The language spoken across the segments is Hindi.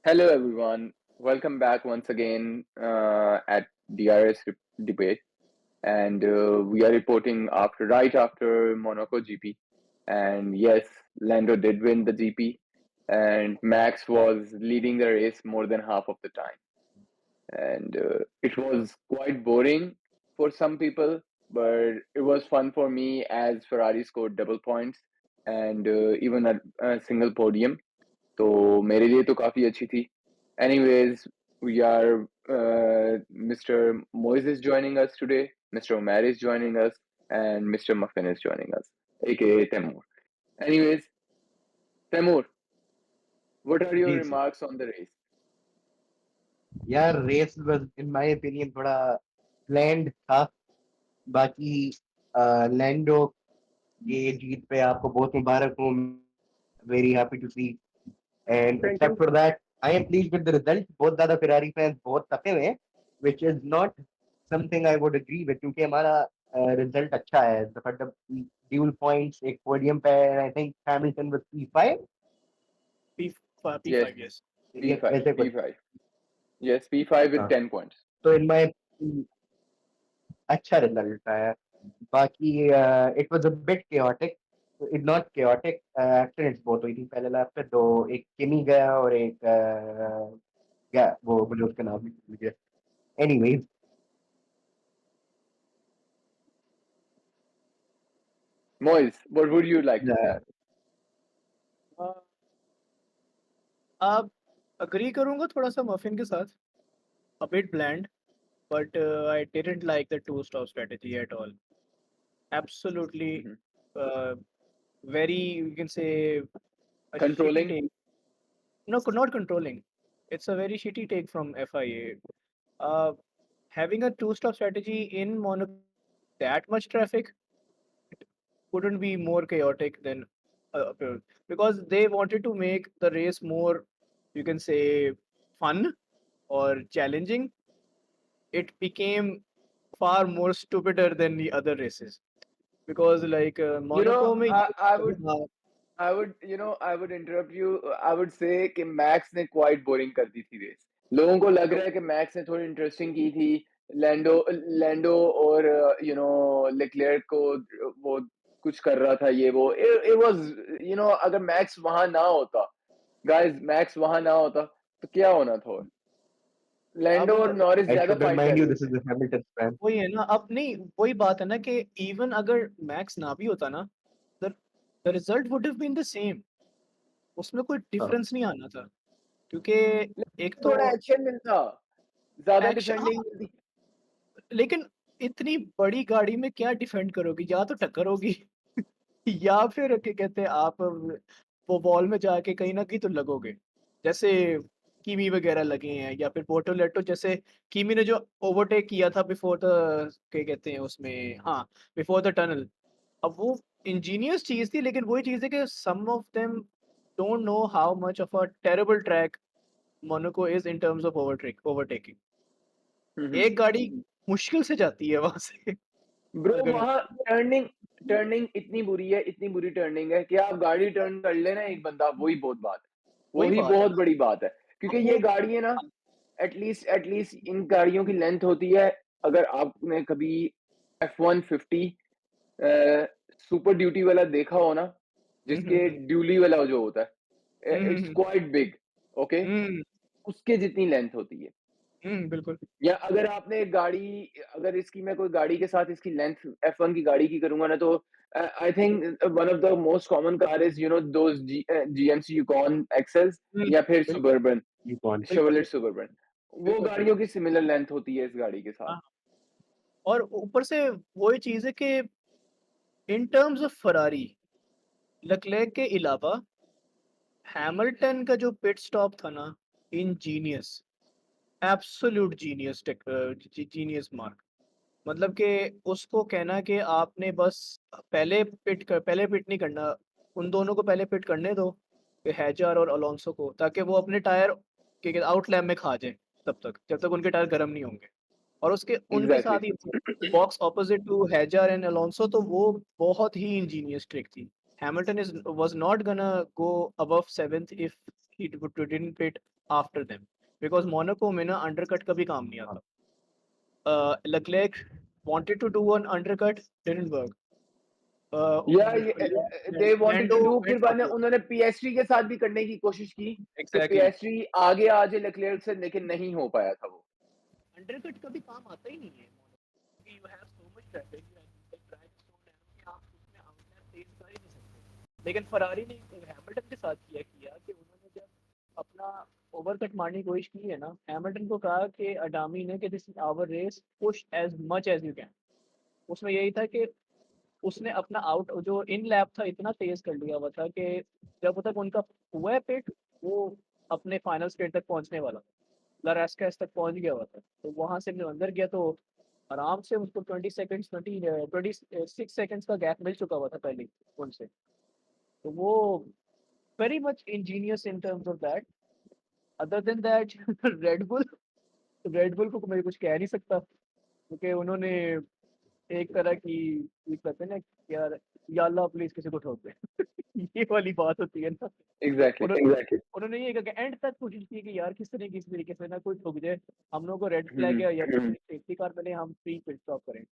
Hello, everyone. Welcome back once again at Debate, and we are reporting right after Monaco GP. And yes, Lando did win the GP, and Max was leading the race more than half of the time. And it was quite boring for some people, but it was fun for me as Ferrari scored double points and even a single podium. तो मेरे लिए तो काफी अच्छी थी. Anyways, we are Mr. Moise is joining us today, Mr. Omar is joining us, and Mr. Muffin is joining us, aka Temur. Anyways, Temur, what are your जी जी remarks on the race? यार race was in my opinion थोड़ा प्लान्ड था। बाकी लैंडो ये जीत पे आपको बहुत मुबारक हूँ। Very happy to see and Thank accept you. For that I am pleased with the result. बहुत ज्यादा फेरारी फैंस बहुत तपे हुए हैं which is not something I would agree with, क्योंकि हमारा रिजल्ट अच्छा है। द ड्यूल पॉइंट्स एक पोडियम पे I think Hamilton with P5 P5, Yes, P5, yes. ये P5, ऐसे कुछ। P5. Yes, P5 with हाँ, 10 points. तो इन माय अच्छा रिजल्ट आया। बाकी it was a bit chaotic, it not chaotic, accidents बहुत हुई थी पहले लैप पे। तो एक किमी गया और एक क्या वो मुझे उसका नाम नहीं भूल गया। Anyways Moise, what would you like to say? Uh, आप अग्री करूंगा थोड़ा सा मफिन के साथ. A bit bland, but I didn't like the two-stop strategy at all. Absolutely, Mhm. uh, very, you can say, a shitty Controlling? take. No, not controlling. It's a very shitty take from FIA. Uh, Having a two-stop strategy in Monaco, that much traffic couldn't be more chaotic than because they wanted to make the race more, you can say, fun or challenging. It became far more stupider than the other races because like You Monaco know, में I would interrupt you. I would say कि मैक्स ने क्वाइट बोरिंग कर दी थी रेस. लोगों को लग रहा है कि मैक्स ने थोड़ी इंटरेस्टिंग की थी. लैंडो लैंडो और लेक्लेयर्क को वो कुछ कर रहा था ये वो. It was, अगर मैक्स वहां ना होता, गाइस, मैक्स वहां ना होता तो क्या होना था? लैंडो अब और नॉरिस आई ज्यादा शुड फाइट कर रिमाइंड यू रहे दिस थे. Is the Hamilton fan. वही है ना, अब नहीं वही बात है ना कि इवन अगर मैक्स ना भी होता ना, the the result would have been the same. उसमें कोई हाँ डिफरेंस नहीं आना था क्योंकि एक लेकिन तो थोड़ा एक्शन मिलता, ज्यादा एक्शन. डिफेंडिंग मिलती. लेकिन इतनी बड़ी गाड़ी में क्या डिफेंड करोगी? या तो टक्कर होगी या फिर क्या कहते हैं आप वो वॉल में जाके कहीं ना कहीं तो लगोगे, जैसे कीमी वगैरह लगे हैं या फिर बोटोलेटो जैसे. कीमी ने जो ओवरटेक किया था बिफोर द, क्या कहते हैं उसमें, हाँ, बिफोर द टनल. अब वो इंजीनियस चीज थी, लेकिन वही चीज है कि some of them don't know how much of a terrible track Monaco is in terms of overtaking. एक गाड़ी मुश्किल से जाती है वहां से ब्रो, अगर. वहां टर्निंग टर्निंग इतनी बुरी है, इतनी बुरी टर्निंग है कि आप गाड़ी टर्न कर लेना एक बंदा, वही बहुत बात है, वही वही बात है बहुत ना. बड़ी बात है. क्योंकि अब ये वो गाड़ी है ना, एटलीस्ट इन गाड़ियों की लेंथ होती है. अगर आपने कभी F150 सुपर ड्यूटी वाला देखा हो ना, जिसके हम्म ड्यूली वाला जो होता है, it's hmm quite big. Okay, hmm उसके जितनी लेंथ होती है. बिल्कुल. या अगर आपने एक गाड़ी, अगर इसकी मैं कोई गाड़ी के साथ इसकी लेंथ F1 की गाड़ी की करूंगा ना, तो I think one of the most common car is those GMC Yukon XLs या फिर बिल्कुल सुबर्बन, ये कौन। बिल्कुल शेवरलेट बिल्कुल सुबर्बन. वो बिल्कुल गाड़ियों बिल्कुल. की सिमिलर लेंथ होती है इस गाड़ी के साथ. हाँ, और ऊपर से वही चीज है कि इन टर्म्स ऑफ फरारी, लेक्लेर्क के अलावा हैमिल्टन का जो पिट स्टॉप था ना, Angénieux, absolute genius, genius mark. मतलब कि उसको कहना कि आपने बस पहले पिट नहीं करना, उन दोनों को पहले पिट करने दो, हैजर और अलोंसो को, ताकि वो अपने टायर के आउट लैप में खा जाए तब तक, जब तक उनके टायर गर्म नहीं होंगे. और उसके उनके एग्जैक्टली. साथ ही box opposite to Hadjar and Alonso, तो वो बहुत ही इंजीनियस ट्रिक थी. Hamilton is was not gonna go above 7th if he didn't pit after them because Monaco में ना undercut कभी काम नहीं आता. Leclerc wanted to do an undercut, didn't work. they wanted to Lando do, went फिर बाद में upwards. उन्होंने पीएसटी के साथ भी करने की कोशिश की कि Exactly. पीएसटी आगे आ जाए लेक्लेयर्क से, लेकिन नहीं हो पाया था वो. अंडरकट कभी काम आता ही नहीं है. You have so much traffic and the track is so narrow कि आप उसमें आउटलैप तेज कर ही नहीं सकते. लेकिन फरारी ने हैमिल्टन के साथ किया कि उन्होंने जब अपना ओवरकट मारने की कोशिश की है ना, हैमिल्टन को कहा कि अडामी ने कि this is our race, push as much as you can. उसमें यही था कि उसने अपना आउट जो इन लैप था इतना तेज कर लिया हुआ था कि जब तक उनका हुआ है पिट, वो अपने फाइनल स्टेट तक पहुंचने वाला था. लारेस्कास तक पहुंच गया हुआ था. तो वहां से जब अंदर गया तो आराम से उसको 26 सेकंड्स का गैप मिल चुका हुआ था पहले उनसे. तो वो very much Angénieux in terms of that. Other than that red bull को मैं कुछ कह नहीं सकता क्योंकि उन्होंने एक तरह की ये कहते हैं ना कि यार या अल्लाह प्लीज किसी को ठोक दे. ये वाली बात होती है ना. एग्जैक्टली. उन्होंने ये कहा कि एंड तक कोशिश की कि यार किस तरीके से ना कोई ठोक जाए, हम लोग को रेड फ्लैग या सेफ्टी कार मिले, हम फ्री पिट स्टॉप करें.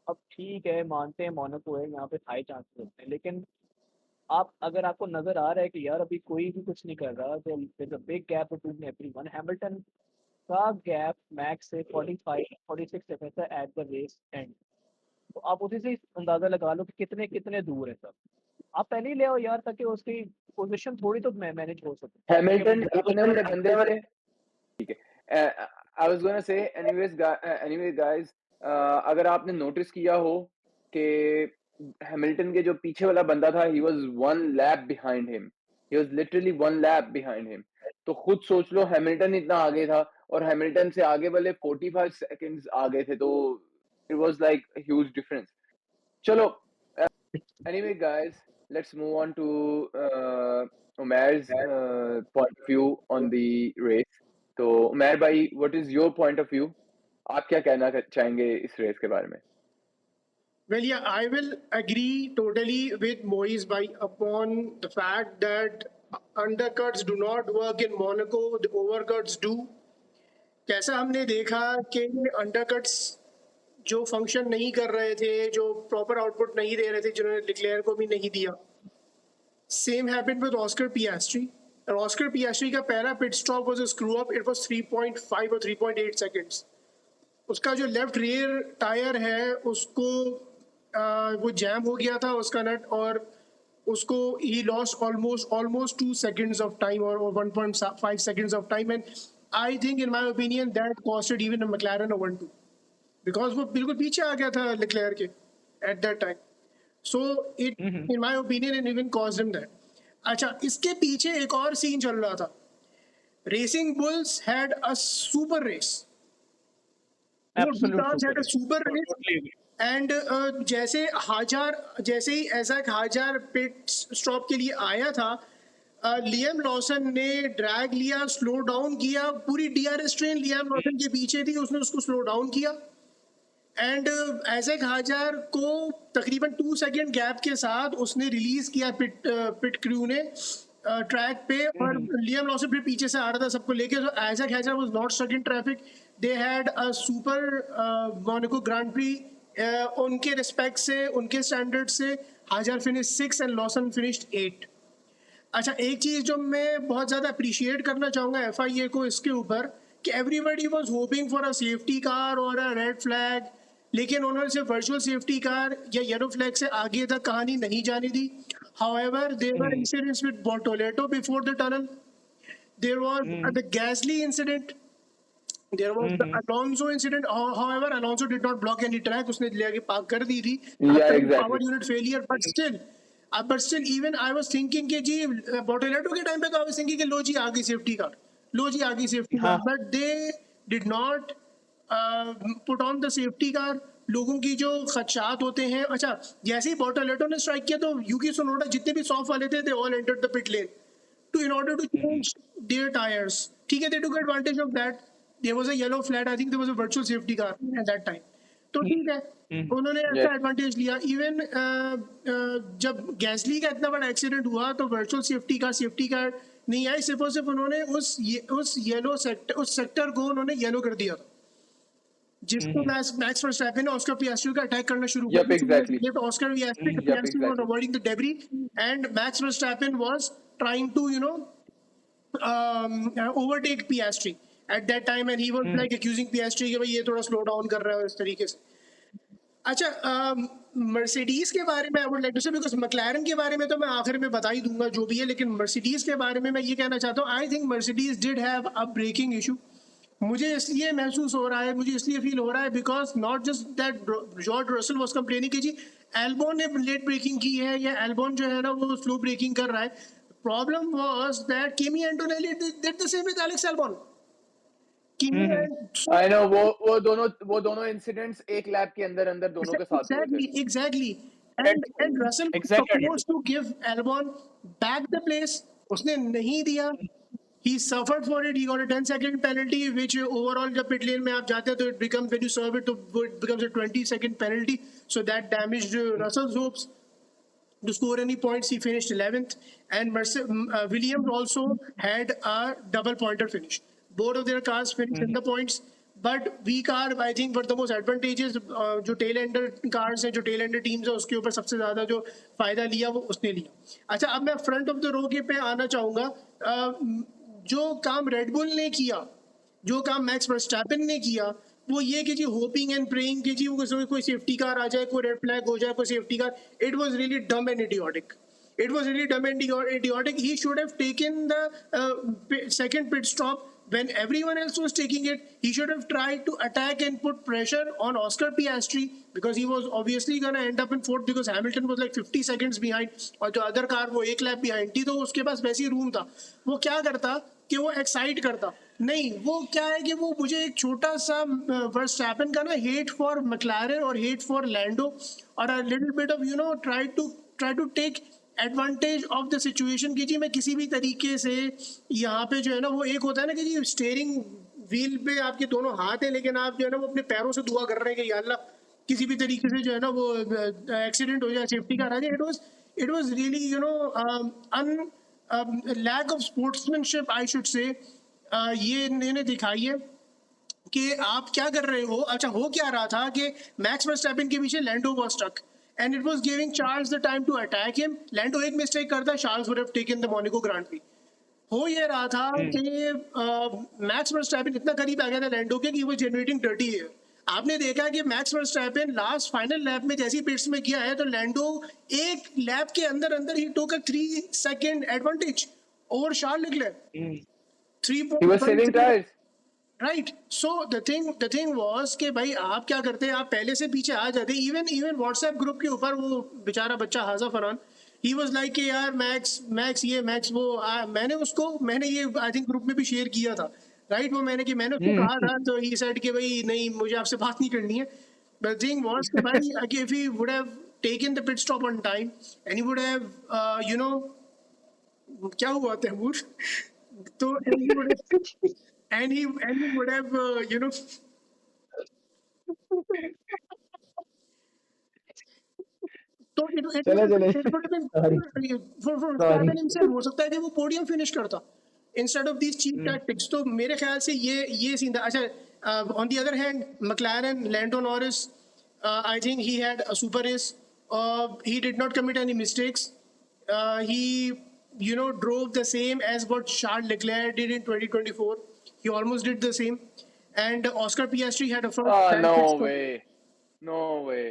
अब ठीक है, मानते हैं मोनाको है, यहाँ पे हाई चांसेस होते हैं, लेकिन आप अगर आपको नजर आ रहा है कि यार अभी कोई भी कुछ नहीं कर रहा, तो there's a big gap between everyone. Hamilton का गैप मैक्स से 45-46 सेकंड था एट द रेस एंड. तो आप उसी से अंदाजा लगा लो कि कितने दूर है सब. आप पहले ही ले आओ यार ताकि उसकी पोजीशन थोड़ी तो मैनेज हो सके. हैमिल्टन इतने बड़े बंदे थे. ठीक है. I was gonna say anyways guys, अगर आपने नोटिस किया हो कि हैमिल्टन के जो पीछे वाला बंदा था, he was 1 lap behind him. He was literally 1 lap behind him. तो खुद सोच लो, हैमिल्टन इतना आगे था और हैमिल्टन से आगे वाले 45 सेकंड्स आगे थे. तो it was like huge difference. चलो, anyway guys, let's move on to Umair's point of view on the race. तो उमैर भाई, what is your point of view? आप क्या कहना चाहेंगे इस रेस के बारे में? Well, yeah, I will agree totally with Moise bhai upon the fact that undercuts do not work in Monaco, the overcuts do. कैसा हमने देखा कि अंडरकट्स जो फंक्शन नहीं कर रहे थे, जो प्रॉपर आउटपुट नहीं दे रहे थे, जिन्होंने डिक्लेयर को भी नहीं दिया. Same happened with Oscar Piastri. और ऑस्कर पियास्ट्री का पहला pit stop was a screw up. It was 3.5 और 3.8 सेकंड्स. उसका जो लेफ्ट रियर टायर है उसको वो जैम हो गया था उसका नट, और उसको ही lost almost 2 seconds of time और 1.5 seconds of time. And I think in my opinion that costed even a McLaren a 1-2 because वो बिल्कुल पीछे आ गया था लेक्लेयर के at that time. So it in my opinion it even cost him that. अच्छा, इसके पीछे एक और सीन चल रहा था. Racing bulls had a super race. Super race. And जैसे ही ऐसा हाजार पिट स्टॉप के लिए आया था, लियम लॉसन ने ड्रैग लिया, स्लो डाउन किया. पूरी डीआरएस ट्रेन लियम लॉसन के पीछे थी, उसने उसको स्लो डाउन किया. एंड ऐसे हाजार को तकरीबन 2 सेकंड गैप के साथ उसने रिलीज किया पिट क्रू ने ट्रैक पे. और लियम लॉसन फिर पीछे से आ रहा था सबको लेके. So Isack Hadjar was not stuck in traffic. They had a super Monaco Grand Prix. उनके रिस्पेक्ट से, उनके स्टैंडर्ड से हाजार फिनिश 6 एंड लॉसन फिनिश्ड 8. अच्छा, एक चीज़ जो मैं बहुत ज़्यादा अप्रिशिएट करना चाहूँगा FIA को इसके ऊपर, कि everybody was hoping for a safety car और अ रेड फ्लैग, लेकिन उन्होंने सिर्फ वर्चुअल सेफ्टी कार या येलो फ्लैग से आगे तक कहानी नहीं जाने दी. However there were incidents with Bortoleto before the tunnel. There was the Gasly incident. There was the Alonso incident. However, Alonso did not block any track. उसने लेके पार्क कर दी थी. Power unit failure, but still even I was thinking कि जी बोर्टोलेटो के टाइम पे तो I was thinking कि लो जी आ गई safety car, but they did not put on the safety car. लोगों की जो खदशात होते हैं. अच्छा, जैसे ही बोर्टोलेटो ने स्ट्राइक किया तो यूकी सुनोडा जितने भी सॉफ्ट वाले थे, they all entered the pit lane in order to change their tires. ठीक है, they took advantage of that. There was a yellow flag. I think there was a virtual safety car at that time. तो ठीक है, उन्होंने ऐसा एडवांटेज लिया. इवन जब गैसली का इतना बड़ा एक्सीडेंट हुआ तो वर्चुअल सेफ्टी कार नहीं आई, सिर्फ और सिर्फ उन्होंने उस सेक्टर को उन्होंने येलो कर दिया था, जिसको मैक्स वर्स्टैपेन ने ऑस्कर पियास्ट्री का अटैक करना शुरू Yep, exactly. Oscar Yep, पियास्ट्री was exactly. avoiding the debris and Max Verstappen was trying to overtake Piastri at that time, and he was like accusing Piastri कि भाई ये थोड़ा स्लो डाउन कर रहा है इस तरीके से. अच्छा, मर्सिडीज के बारे में आई वुड लाइक टू से, बिकॉज मैक्लारन के बारे में तो मैं आखिर में बता ही दूंगा जो भी है, लेकिन मर्सिडीज के बारे में मैं ये कहना चाहता हूँ, I think Mercedes did have a braking issue. मुझे इसलिए महसूस हो रहा है, मुझे इसलिए फील हो रहा है because not just that George Russell was complaining कि जी एल्बोन ने लेट ब्रेकिंग की है या एल्बोन जो है ना वो स्लो ब्रेकिंग कर रहा है. Problem was that Kimi Antonelli did the same with Alex Albon. I know वो दोनों इंसिडेंट्स एक लैप के अंदर दोनों के साथ हुए थे. Exactly. And Russell was Exactly. supposed to give Albon back the place. उसने नहीं दिया. He suffered for it. He got a 10-second penalty, which overall जब pit lane में आप जाते हैं तो it becomes, when you serve it, तो it becomes a 20-second penalty. So that damaged Russell's hopes to score any points. He finished 11th, and Williams also had a double pointer finish. Both of their cars finished in the points, but we car I think were the most advantageous. जो tail ender cars हैं, जो tail ender teams है, उसके ऊपर सबसे ज्यादा जो फायदा लिया वो उसने लिया. अच्छा, अब मैं फ्रंट ऑफ द रो के पे आना चाहूंगा. जो काम रेडबुल ने किया, जो काम मैक्स वर्स्टैपेन ने किया, वो ये कि जी होपिंग एंड प्रेइंग कि जी वो कोई सेफ्टी कार आ जाए, कोई रेड फ्लैग हो जाए, कोई safety car. It was really dumb and idiotic. It was really dumb and idiotic. He should have taken the second pit stop when everyone else was taking it. He should have tried to attack and put pressure on Oscar Piastri, because he was obviously going to end up in fourth, because Hamilton was like 50 seconds behind और जो other car वो एक lap behind थी, तो उसके पास वैसे ही रूम था. वो क्या करता कि वो एक्साइट करता. नहीं, वो क्या है कि वो मुझे एक छोटा सा वर्स्टैपेन का ना हेट फॉर मैक्लारन और हेट फॉर लैंडो और a little bit of try to take advantage of the situation की जी मैं किसी भी तरीके से यहाँ पे जो है ना, वो एक होता है ना कि जी स्टीयरिंग व्हील पे आपके दोनों हाथ हैं, लेकिन आप जो है ना वो अपने पैरों से दुआ कर रहे हैं कि या अल्लाह किसी भी तरीके से जो है ना वो एक्सीडेंट हो जाए, सेफ्टी कार आ जाए. It was really lack of sportsmanship I should say. ये इन्होंने दिखाई है कि आप क्या कर रहे हो. अच्छा, हो क्या रहा था कि मैक्स वर्स्टैपेन के पीछे Lando was stuck and it was giving Charles the time to attack him. Lando एक मिस्टेक करता, Charles would have taken the Monaco Grand Prix. हो ये रहा था कि मैक्स वर्स्टैपेन इतना करीब आ गया था लैंडो के कि वो जनरेटिंग डर्टी एयर. आपने देखा कि max Verstappen last final lap में जैसी पिट्स में किया है, तो लैंडो एक लैप के अंदर ही took a 3 second advantage over Charles Leclerc. He was saving tires. Right. So the thing was कि भाई आप क्या करते हैं, आप पहले से पीछे आ जाते. इवन व्हाट्सएप ग्रुप के ऊपर वो बेचारा बच्चा हाजा फरहान, ही वाज लाइक कि यार मैक्स ये मैक्स वो. मैंने ये आई थिंक ग्रुप में भी शेयर किया था, राइट. वो मैंने उसको कहा था, तो ही सेड कि भाई नहीं, मुझे आपसे बात नहीं करनी है. द थिंग वाज कि भाई if he would have taken the pit stop on time and he would have क्या हुआ तैमूर, तो and he would have तो it would have been for Verstappen himself हो सकता है कि वो पोडियम फिनिश करता instead of these cheap tactics. तो मेरे ख्याल से ये सीन था. अच्छा, on the other hand, McLaren, Lando Norris, I think he had a super race. He did not commit any mistakes. He drove the same as what Charles Leclerc did in 2024. He almost did the same. And Oscar Piastri had a first. No way.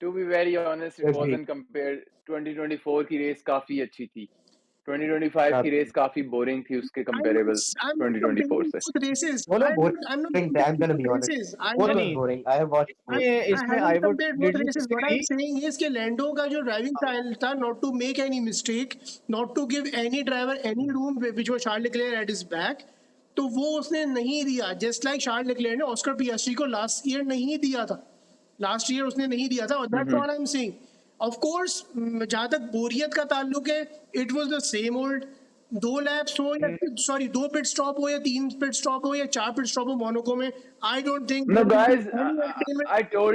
To be very honest, it wasn't compared. 2024 की रेस काफी अच्छी थी. 2025 की रेस काफी बोरिंग थी उसके comparable 2024 से. Races. No, boring. I'm not I'm gonna be honest. races. Both was boring. I have watched. इसमें I would What I'm saying is कि लैंडो का जो ड्राइविंग स्टाइल था, not to make any mistake, not to give any driver any room, which was Charles Leclerc at his back, तो वो उसने नहीं दिया. जस्ट लाइक Charles Leclerc ने ऑस्कर पियास्ट्री को लास्ट ईयर नहीं दिया था. लास्ट ईयर उसने नहीं दिया था. और that's what I am saying. Of course जहां तक बोरियत का ताल्लुक है, it was the same old. 2 lapse हो या 2 पिट स्टॉप हो या 3 पिट स्टॉप हो या 4 पिट स्टॉप हो मोनाको में, I don't think. No guys, I told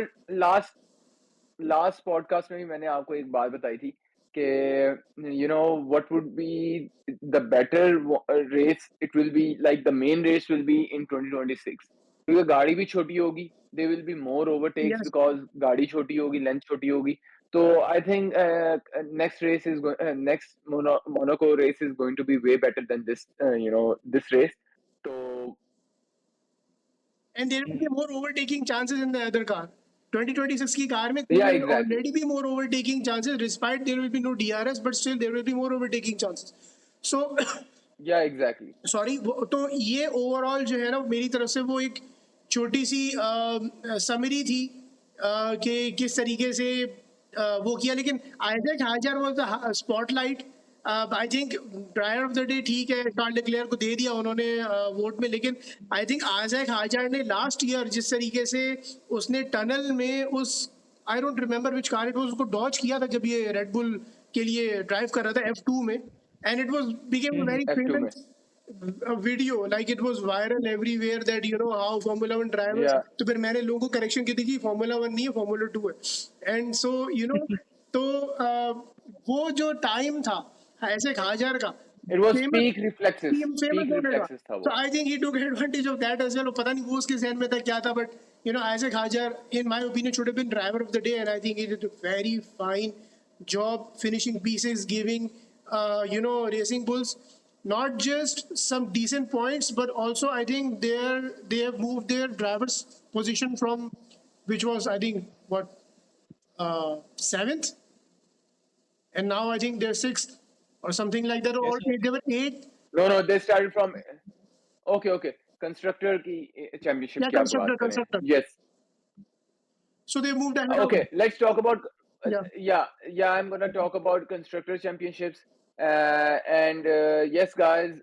last podcast में भी मैंने आपको एक बात बताई थी what would be the better race it will be, like the main race will be in 2026, क्योंकि गाड़ी भी छोटी होगी, they will be more overtakes Yes. because गाड़ी छोटी होगी, length छोटी होगी. So I think next Monaco race is going to be way better than this race. So And there will be more overtaking chances in the other car. 2026 की कार में yeah, there will exactly. already be more overtaking chances, despite there will be no DRS, but still there will be more overtaking chances. So Yeah, exactly. Sorry, तो ये ओवरऑल जो है ना मेरी तरफ से वो एक छोटी सी समरी थी कि किस तरीके से वो किया. लेकिन आइजैक हाजर was the spotlight. I think driver of the day ठीक है, चार्ल्स लेक्लेयर को दे दिया उन्होंने वोट में. लेकिन आई थिंक आइजैक हाजर ने लास्ट ईयर जिस तरीके से उसने टनल में उस I don't remember which car it was, उसको डॉज किया था जब ये रेडबुल के लिए ड्राइव कर रहा था F2 में, and it was became very F2 में. Famous video, like it was viral everywhere that you know how Formula 1 drivers. Yeah. तो फिर मैंने लोगों को करेक्शन की थी कि Formula 1 नहीं है, Formula 2 है. एंड सो यू नो तो वो जो टाइम था ऐसे हाजर का It was famous peak reflexes. Famous Peak होने का. reflexes था So वो. I think he took advantage of that as well. पता नहीं वो उसके जहन में था क्या था, but you know Isaac Hajar in my opinion should have been driver of the day, and I think he did a very fine job finishing P6, giving Racing Bulls not just some decent points, but also I think they have moved their driver's position from, which was I think what 7th, and now I think they're 6th or something like that, or Yes, they were 8th. No, they started from. Okay. Constructor की championship Yeah, की आप बात करें. constructor. Yes. So they moved ahead. Okay, let's talk about. Yeah. I'm gonna talk about constructor championships. And yes, guys,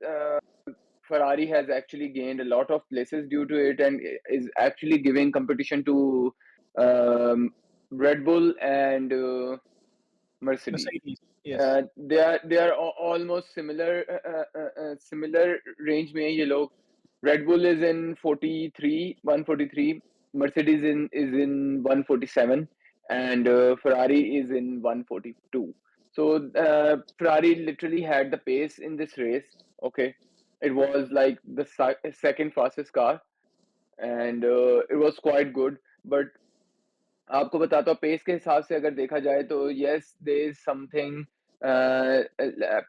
Ferrari has actually gained a lot of places due to it, and is actually giving competition to Red Bull and Mercedes. Mercedes. Yes. They are almost similar range में ये लोग. Red Bull is in 143, Mercedes is in 147, and Ferrari is in 142. So Ferrari literally had the pace in this race. Okay, it was like the second fastest car, and it was quite good. But आपको बताता हूँ पेस के हिसाब से अगर देखा जाए तो yes, there is something.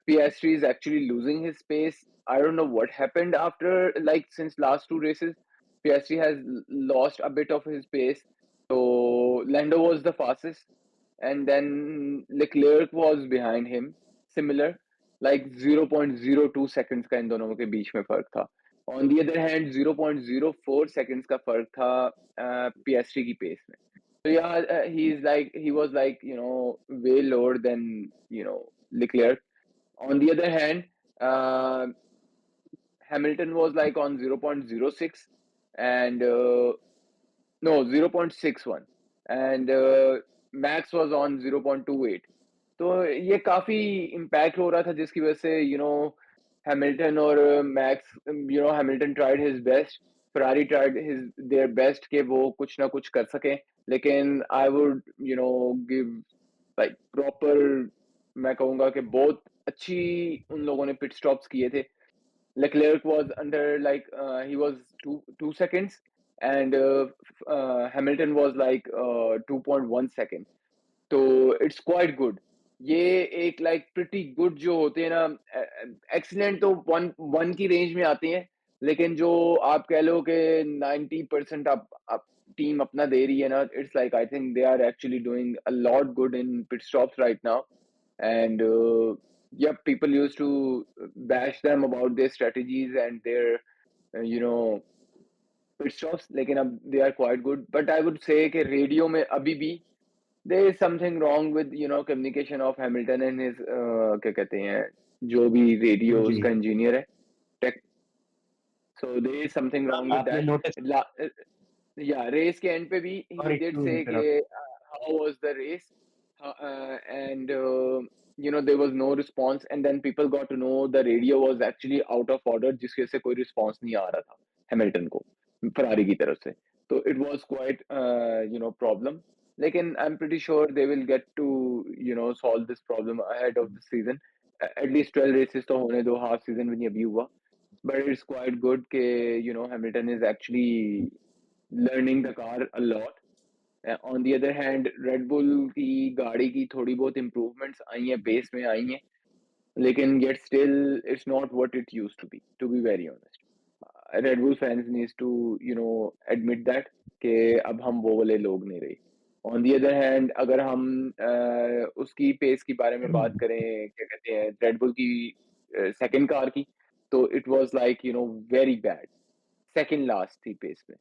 Piastri is actually losing his pace. I don't know what happened after, like, since last two races. Piastri has lost a bit of his pace. So Lando was the fastest, and then Leclerc was behind him. Similar, like 0.02 seconds का इन दोनों के बीच में फर्क था. On the other hand, 0.04 seconds का फर्क था Piastri की पेस में. So yeah, he was like, way lower than, Leclerc. On the other hand, Hamilton was like on 0.06 and no 0.61, and Max was on 0.28. तो ये काफी इम्पैक्ट हो रहा था जिसकी वजह से हैमिल्टन और max, Hamilton tried his best, Ferrari tried their best कि वो कुछ ना कुछ कर सकें, लेकिन I would give like proper, मैं कहूँगा कि बहुत अच्छी उन लोगों ने पिट स्टॉप्स किए थे. Leclerc was under like he was 2 seconds, and Hamilton was like 2.1 seconds. तो इट्स क्वाइट गुड. ये एक लाइक प्रिटी गुड जो होते हैं ना, एक्सीलेंट तो वन की रेंज में आते हैं, लेकिन जो आप कह लो कि 90% आप टीम अपना दे रही है ना, it's like I think they are actually doing a lot good in pit stops right now. And yeah, people used to bash them about their strategies and their pit stops, लेकिन अब they are quite good. But I would say कि रेडियो में अभी भी there is something wrong with communication of Hamilton and his क्या कहते हैं जो भी रेडियो जी. उसका इंजीनियर है, टेक. So there is something wrong with आपने that. नोटिस Yeah, रेस के एंड पे भी he Sorry did to say कि interrupt. how was the race, and there was no response, and then people got to know the radio was actually out of order जिसकी वजह से कोई response नहीं आ रहा था हैमिल्टन को फरारी की तरफ से. तो it was quite problem. लेकिन I am pretty sure they will get to solve this problem ahead of the season. At least 12 races तो होने दो, हाफ सीजन भी नहीं अभी हुआ. But it's quite good कि Hamilton is actually learning the car a lot. On the other hand, Red Bull की गाड़ी की थोड़ी बहुत improvements आई हैं, base में आई हैं, लेकिन yet still it's not what it used to be very honest. Red Bull fans needs to admit that कि अब हम वो वाले लोग नहीं रहे. On the other hand, अगर हम उसकी पेस के बारे में बात करें, क्या कहते हैं, Red Bull की second car की, तो it was like very bad. Second last थी पेस में.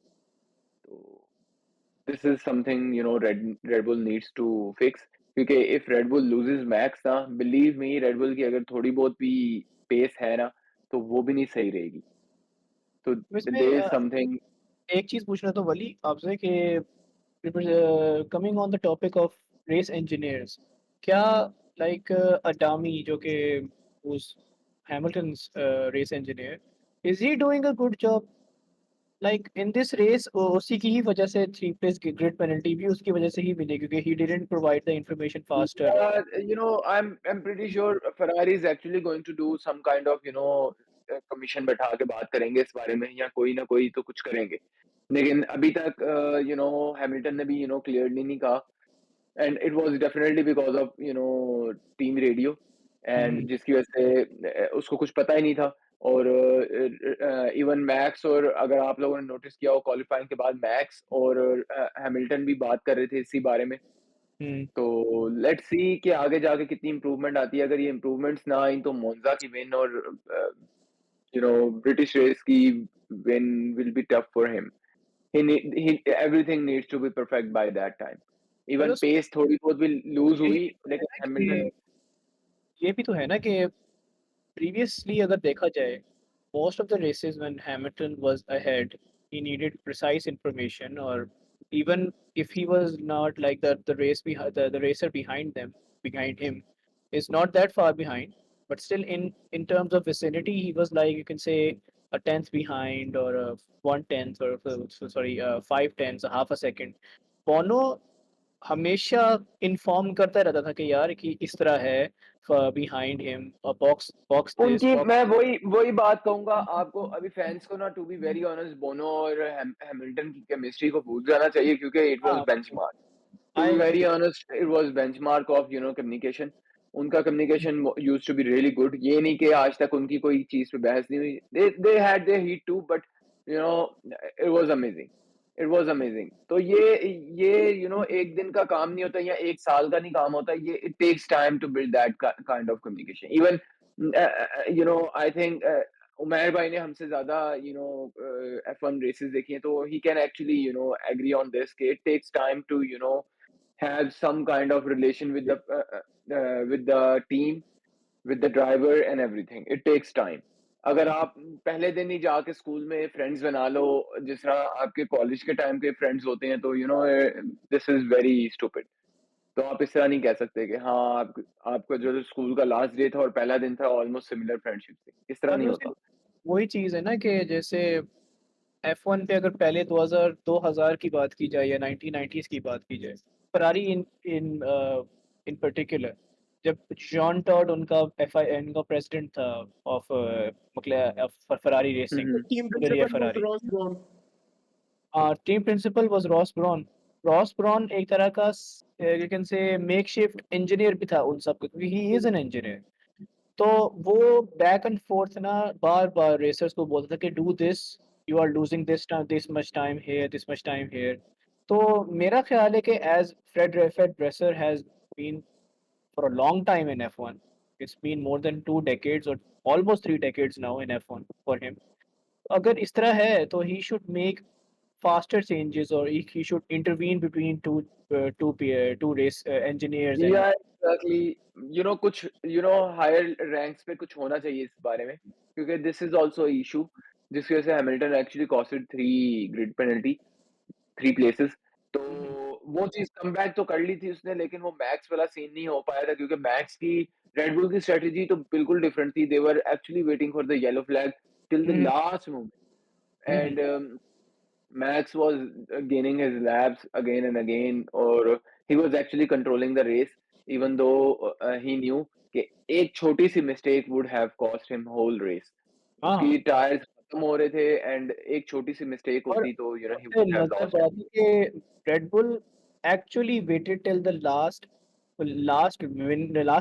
तो this is something Red Bull needs to fix. क्योंकि if Red Bull loses Max ना, believe me, Red Bull की अगर थोड़ी बहुत भी पेस है ना, तो वो भी नहीं सही रहेगी. तो इसमें there is something. एक चीज पूछना तो वली आपसे कि coming on the topic of race engineers, क्या लाइक अडामी जो कि उस Hamilton's race engineer, is he doing a good job like in this race? उसी की ही वजह से 3 प्लेस की ग्रिड पेनल्टी भी उसकी वजह से ही मिली क्योंकि he didn't provide the information faster. I'm pretty sure Ferrari is actually going to do some kind of commission बैठा के बात करेंगे इस बारे में, या कोई ना कोई तो कुछ करेंगे. लेकिन अभी तक हैमिल्टन ने भी क्लियरली नहीं कहा. And it was definitely because of team radio, and जिसकी वजह से उसको कुछ पता ही नहीं था. और इवन मैक्स, और अगर आप लोगों ने नोटिस किया हो, क्वालिफाइंग के बाद मैक्स और हैमिल्टन भी बात कर रहे थे इसी बारे में. तो लेट्स सी कि आगे जाके कितनी इम्प्रूवमेंट आती है. अगर ये इम्प्रूवमेंट्स ना आई तो मोन्जा की विन और ब्रिटिश रेस की win will be tough for him. Everything needs to be perfect by that time. Even बस pace थोड़ी बहुत भी लूज ये हुई, है लेकिन ना हैमिल्टन. कि ये भी तो है ना कि previously अगर देखा जाए, most of the races when Hamilton was ahead, he needed precise information, or even if he was not like the race behind the racer behind him is not that far behind, but still in terms of vicinity, he was like you can say a tenth behind or a 1/10 or sorry 5/10, a half a second. Bono हमेशा इन्फॉर्म करता रहता था कि यार कि इस तरह है बिहाइंड हिम और बॉक्स बॉक्स दिस उनकी बॉक्स. मैं वही बात कहूंगा आपको. अभी फैंस को ना, to be very honest, Bono और हैमिल्टन की केमिस्ट्री को भूल जाना चाहिए, क्योंकि इट वाज हाँ, benchmark. To be I very agree. honest, it was benchmark of communication. उनका communication used to be really good. ये नहीं कि आज तक उनकी कोई चीज पे बहस नहीं हुई. They had their heat too, but it was amazing. It was amazing. तो ये एक दिन का काम नहीं होता, या एक साल का नहीं काम होता. ये it takes time to build that kind of communication. Even I think Umair भाई ने हमसे ज्यादा F1 races देखी हैं, तो he can actually agree on this कि it takes time to have some kind of relation with the team, with the driver and everything. It takes time. अगर आप पहले दिन ही जाके स्कूल में फ्रेंड्स बना लो, जिस तरह आपके कॉलेज के टाइम के फ्रेंड्स होते हैं, तो दिस इज वेरी स्टूपिड. तो आप इस तरह नहीं कह सकते कि हाँ, आपका जो स्कूल का लास्ट डे था और पहला दिन था, ऑलमोस्ट सिमिलर फ्रेंडशिप थी. इस तरह और नहीं वैसे होता. वही चीज़ है ना कि जैसे F1 पे अगर पहले 2000 की बात की जाए या 1990s की बात की जाए, Ferrari in in in particular, जब जॉन टॉड उनका इनका प्रेसिडेंट था of Ferrari racing, hmm. Team Scuderia principal was Ferrari. Ross Brawn. Team principal was Ross Brawn. Ross Brawn एक तरह का you can say makeshift engineer भी था उन सबको, क्योंकि ही इज एन इंजीनियर. तो वो बैक एंड फोर्थ ना बार-बार रेसर्स को बोलता था कि do this, you are losing this much time here, this much time here. तो मेरा ख्याल है कि as Fred Vasseur has been for a long time in F1. It's been more than 2 decades or almost 3 decades now in F1 for him. अगर इस तरह है तो he should make faster changes, or he should intervene between two race engineers and या एग्जैक्टली. कुछ हायर रैंक्स पे कुछ होना चाहिए इस बारे में, क्योंकि दिस इज आल्सो इशू, जिसकी वजह से Hamilton actually costed 3 grid penalty, 3 places. तो वो चीज कम बैक तो कर ली थी उसने, लेकिन वो मैक्स वाला सीन नहीं हो पाया था, क्योंकि मैक्स की रेड बुल की स्ट्रेटजी तो बिल्कुल डिफरेंट थी. They were actually waiting for the yellow flag till the Mhm, last moment. mhm, and Max was gaining his laps again and again, or he was actually controlling the race, even though he knew कि एक छोटी सी mistake would have cost him whole race. उसकी हाँ, टायर्स खत्म हो रहे थे and एक छोटी सी mistake और होती तो he सबसे would have मज़ेदार lost. बात है कि red bull actually waited till the last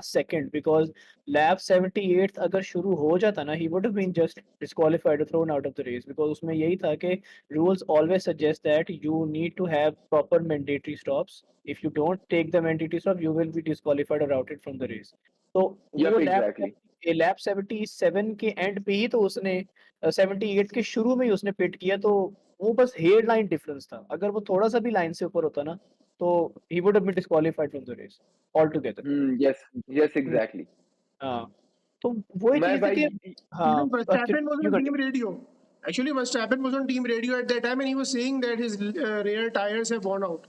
second because lap 78th अगर शुरू हो जाता ना, he would have been just disqualified और thrown out of the race because उसमें यही था कि rules always suggest that you need to have proper mandatory stops. If you don't take the mandatory stop, you will be disqualified और आउटेड फ्रॉम द रेस। तो वो Yep, exactly. लैप 77 के एंड पे ही तो उसने 78 के शुरू में ही उसने पिट किया, तो वो बस हेयर लाइन डिफरेंस था। अगर वो थोड़ा-सा भी लाइन से ऊपर होता ना, तो he would have been disqualified from the race altogether. Yes, yes, हुँ, exactly. हाँ, तो वही मैं चीज़ है कि भाई हाँ, Even Verstappen was you on team continue. radio. Actually, Verstappen was on team radio at that time, and he was saying that his rear tires have worn out.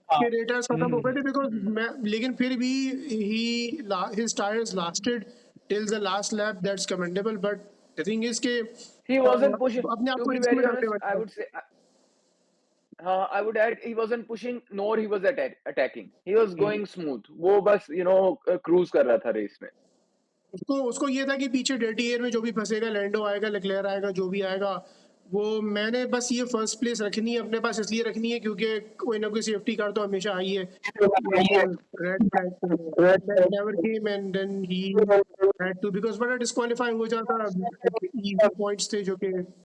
हाँ, के rear tires खत्म हो गए थे because हम्म, लेकिन फिर भी his tires lasted till the last lap. That's commendable. But the thing is कि he wasn't pushing. अपने आप To को be रिस्क में very डालने honest, वाला I था. would say I would add he wasn't pushing nor he was attacking. He was hmm, going smooth. वो बस cruise कर रहा था रेस में. उसको उसको ये था कि पीछे डर्टी एयर में जो भी फंसेगा, लैंडो आएगा, लेक्लेयर आएगा, जो भी आएगा, वो मैंने बस ये फर्स्ट प्लेस रखनी है अपने पास, इसलिए रखनी है क्योंकि कोई ना कोई सेफ्टी कार तो हमेशा आई है. Red flag that never came and then he had to because बड़ा डिस्क्वालीफाई हो जाता. इजी पॉइंट्स थे जो कि